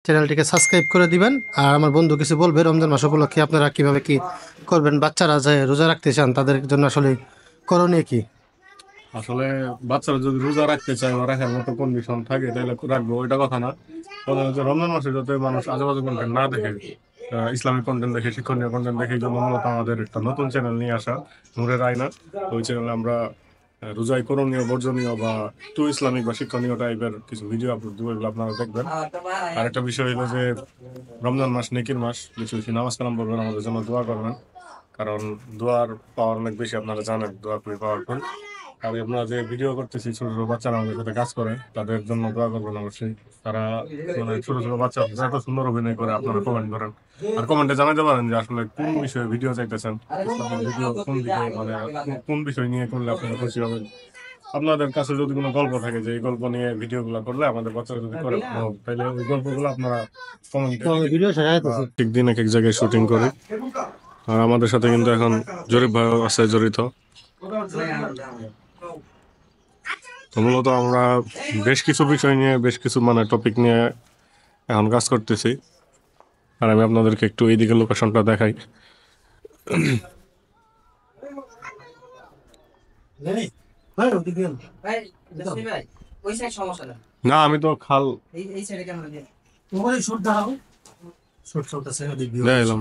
চ্যানেলটিকে সাবস্ক্রাইব করে দিবেন। আর আমার বন্ধু কিছু বলবে রমজান মাস উপলক্ষে আপনারা কিভাবে কি করবেন, বাচ্চারা যে রোজা রাখতে চান তাদের জন্য আসলে করণীয় কি? আসলে বাচ্চারা যদি রোজা রাখতে চায় বা রাখার মতো কন্ডিশন থাকে তাহলে রাখবো, ওইটা কথা না। কথা হচ্ছে রমজান মাসে যাতে মানুষ আজেবাজে কন্টেন্ট না দেখে, ইসলামিক কন্টেন্ট দেখে, শিক্ষণীয় কন্টেন্ট দেখে, এই জন্য মূলত আমাদের একটা নতুন চ্যানেল নিয়ে আসা, নূরের আয়না। তো ওই চ্যানেলে আমরা রোজায় করণীয়, বর্জনীয় বা টু ইসলামিক বা শিক্ষণীয় টাইপের কিছু ভিডিও আপলোড দেবো, এগুলো আপনারা দেখবেন। আর একটা বিষয় হলো যে রমজান মাস নেকির মাস, বেশি বেশি নামাজ কালাম পড়বেন, আমাদের জন্য দোয়া করবেন, কারণ দোয়ার পাওয়ার অনেক বেশি, আপনারা জানেন দোয়া খুবই পাওয়ারফুল। আর আমরা যে ভিডিও করতেছি, ছোট ছোট বাচ্চারা আমাদের সাথে কাজ করে, তাদের জন্য দোয়া করবেন অবশ্যই। তারা মানে ছোট ছোট বাচ্চা এত সুন্দর অভিনয় করে, আপনারা কমেন্ট করেন। আর কমেন্টে জানাতে পারেন যে আসলে কোন বিষয়ে ভিডিও চাইতেছেন, ইসলামিক ভিডিও কোন দিকে, মানে কোন বিষয় নিয়ে করলে আপনারা খুশি হবেন। আপনাদের কাছে যদি কোনো গল্প থাকে যে এই গল্প নিয়ে ভিডিওগুলো করলে আমাদের বাচ্চারা যদি করে ভালো হবে, তাহলে ওই গল্পগুলো আপনারা কমেন্টে ভিডিও শেখাইতেছি। ঠিক দিন এক এক জায়গায় শুটিং করি। আর আমাদের সাথে কিন্তু এখন জরিফ ভাই আছে জড়িত। তো মূলত আমরা বেশ কিছু বিষয় নিয়ে, বেশ কিছু মানে টপিক নিয়ে এখন কাজ করতেছি। আর আমি আপনাদেরকে একটু এইদিকে লোকেশনটা দেখাই। না, আমি তো খাল দেখাইলাম।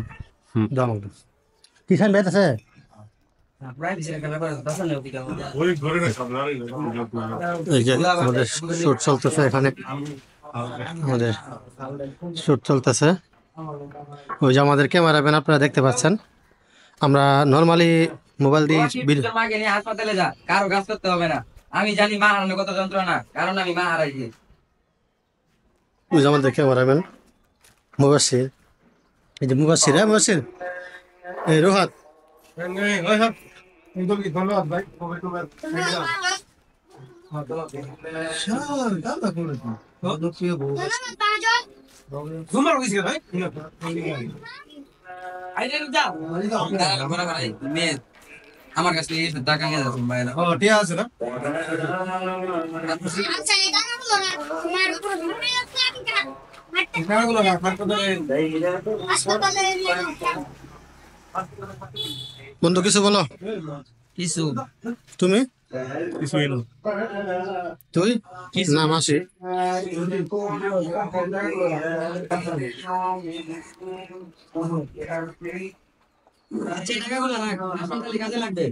কিষান বেত আছে। এই যে আমাদের শুট চলতেছে এখানে, আমাদের শুট চলতেছে। ওই যে আমাদের ক্যামেরাম্যান আপনারা দেখতে পাচ্ছেন। আমরা নর্মালি মোবাইল দিয়ে মাকে নিয়ে হাসপাতালে যা, কারো কাজ করতে হবে না। আমি জানি মা হারানোর কত যন্ত্রণা, কারণ আমি মা হারাইছি। ওই যে আমাদের ক্যামেরাম্যান মুবাশির, এই যে মুবাশির, হ্যাঁ মুবাশির, এই রোহাত। ধন্যবাদ ভাই। আমার কাছে টাকা নিয়ে যাচ্ছেন বাইরে। ঠিক আছে না? বন্ধু কিছু বলো। কিছু তুমি কিছুই না। তুই নাম আসি। টাকাগুলো না হাসপাতালে কাজে লাগবে।